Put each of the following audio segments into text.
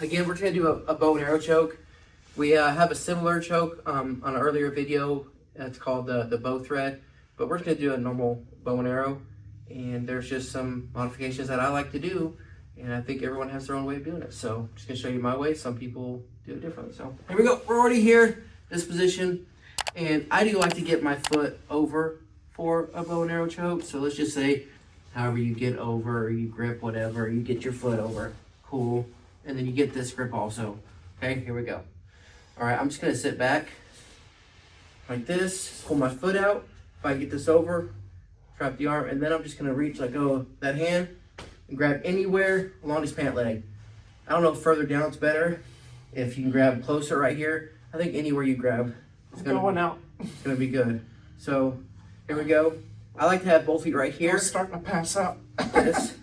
again, we're going to do a bow and arrow choke. We have a similar choke on an earlier video. It's called the bow thread, but we're going to do a normal bow and arrow. And there's just some modifications that I like to do, and I think everyone has their own way of doing it. So I'm just going to show you my way. Some people do it differently. So here we go. We're already here, this position, and I do like to get my foot over for a bow and arrow choke. So let's just say, however you get over, you grip, whatever, you get your foot over. Cool. And then you get this grip also. Okay, here we go. All right, I'm just gonna sit back like this, pull my foot out. If I get this over, trap the arm, and then I'm just gonna reach, let go of that hand, and grab anywhere along this pant leg. I don't know if further down it's better. If you can grab closer right here, I think anywhere you grab, it's gonna be good. So here we go. I like to have both feet right here. I'm starting to pass out. This.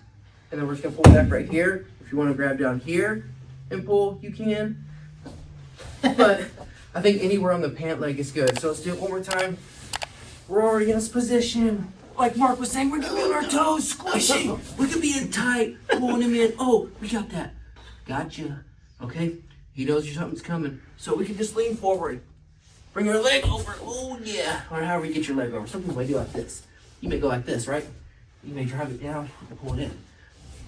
And then we're just gonna pull back right here. If you want to grab down here and pull, you can. But I think anywhere on the pant leg is good. So let's do it one more time. We're already in this position. Like Mark was saying, we're gonna be on our toes, squishing. We could be in tight, pulling him in. Oh, we got that. Gotcha. Okay. He knows something's coming. So we can just lean forward. Bring our leg over. Oh yeah. Or however you get your leg over. Some people may do like this. You may go like this, right? You may drive it down and pull it in.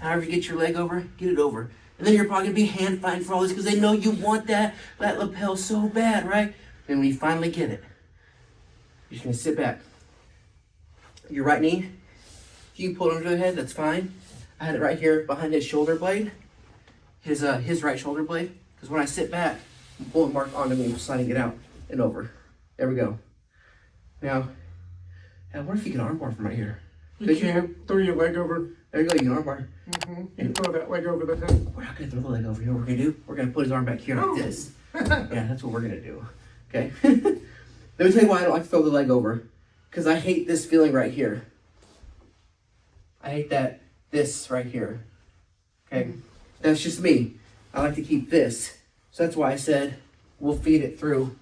However you get your leg over, get it over. And then you're probably gonna be hand fighting for all this because they know you want that lapel so bad, right? And when you finally get it, you're just gonna sit back. Your right knee, if you pull it under the head, that's fine. I had it right here behind his shoulder blade, his right shoulder blade. Because when I sit back, I'm pulling Mark onto me, sliding it out and over. There we go. Now, I wonder if you can armbar from right here. You can throw your leg over. There you go, you can armbar. You throw that leg over the head. We're not gonna throw the leg over. You know what we're gonna do? We're gonna put his arm back here like this. Yeah, that's what we're gonna do. Okay? Let me tell you why I don't like to throw the leg over. Because I hate this feeling right here. I hate this right here. Okay? That's just me. I like to keep this. So that's why I said we'll feed it through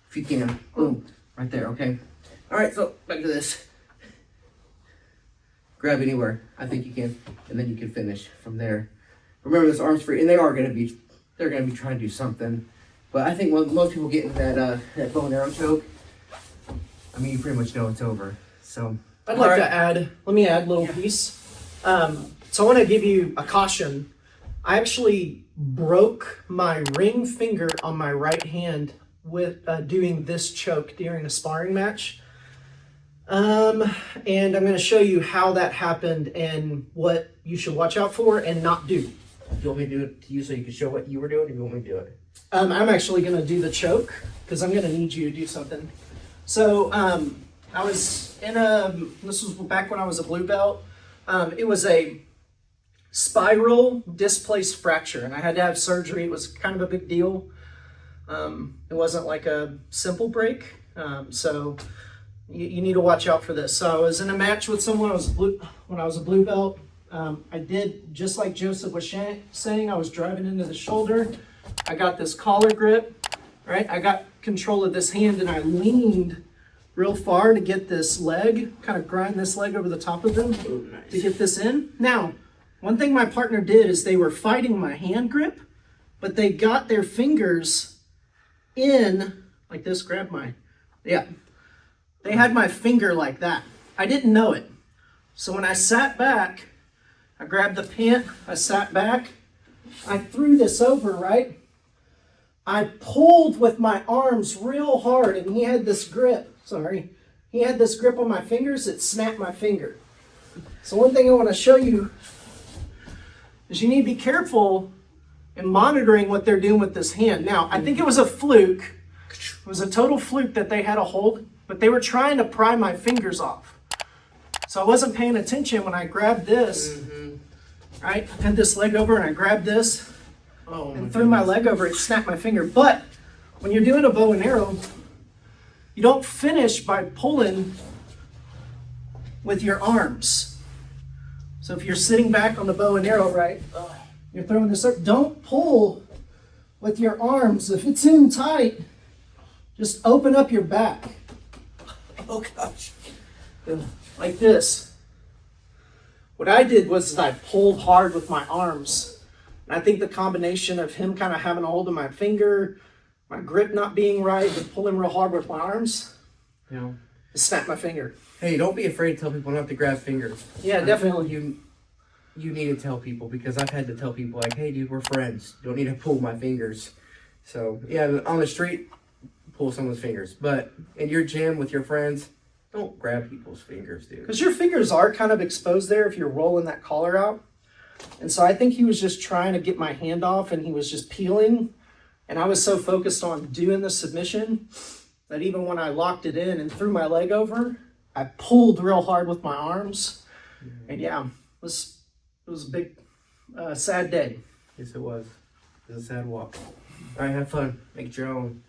if you can. Boom. Right there, okay? Alright, so back to this. Grab anywhere. I think you can. And then you can finish from there. Remember, this arm's free. And they're gonna be trying to do something. But I think when most people get into that bow and arrow choke, I mean, you pretty much know it's over. So I'd like to add, let me add a little piece. So I want to give you a caution. I actually broke my ring finger on my right hand with doing this choke during a sparring match. And I'm going to show you how that happened and what you should watch out for and not do. Do you want me to do it to you so you can show what you were doing, or do you want me to do it? I'm actually going to do the choke because I'm going to need you to do something. So I was in this was back when I was a blue belt. It was a spiral displaced fracture, and I had to have surgery. It was kind of a big deal. It wasn't like a simple break. So you need to watch out for this. So I was in a match with someone when I was a blue belt. I did just like Joseph was saying. I was driving into the shoulder. I got this collar grip, right? I got control of this hand and I leaned real far to get this leg, kind of grind this leg over the top of them to get this in. Now, one thing my partner did is they were fighting my hand grip, but they got their fingers in like this. They had my finger like that. I didn't know it. So when I sat back, I grabbed the pant, I sat back, I threw this over, right? I pulled with my arms real hard, and he had this grip. He had this grip on my fingers. It snapped my finger. So one thing I want to show you is you need to be careful in monitoring what they're doing with this hand. Now, I think it was a fluke. It was a total fluke that they had a hold, but they were trying to pry my fingers off. So I wasn't paying attention when I grabbed this, right? I had this leg over and I grabbed this and threw my leg over. It snapped my finger. But when you're doing a bow and arrow, you don't finish by pulling with your arms. So if you're sitting back on the bow and arrow, right, you're throwing this up, don't pull with your arms. If it's in tight, just open up your back. Oh gosh. Like this. What I did was I pulled hard with my arms. And I think the combination of him kind of having a hold of my finger, my grip not being right, and pulling real hard with my arms, You know. it snapped my finger. Hey, don't be afraid to tell people not to grab fingers. Yeah, definitely. You need to tell people, because I've had to tell people like, hey dude, we're friends. You don't need to pull my fingers. So yeah, on the street, pull someone's fingers. But in your gym with your friends, don't grab people's fingers, dude. Because your fingers are kind of exposed there if you're rolling that collar out. And so I think he was just trying to get my hand off, and he was just peeling. And I was so focused on doing the submission that even when I locked it in and threw my leg over, I pulled real hard with my arms. And yeah, it was a big, sad day. Yes, it was. It was a sad walk. All right, have fun. Make it your own.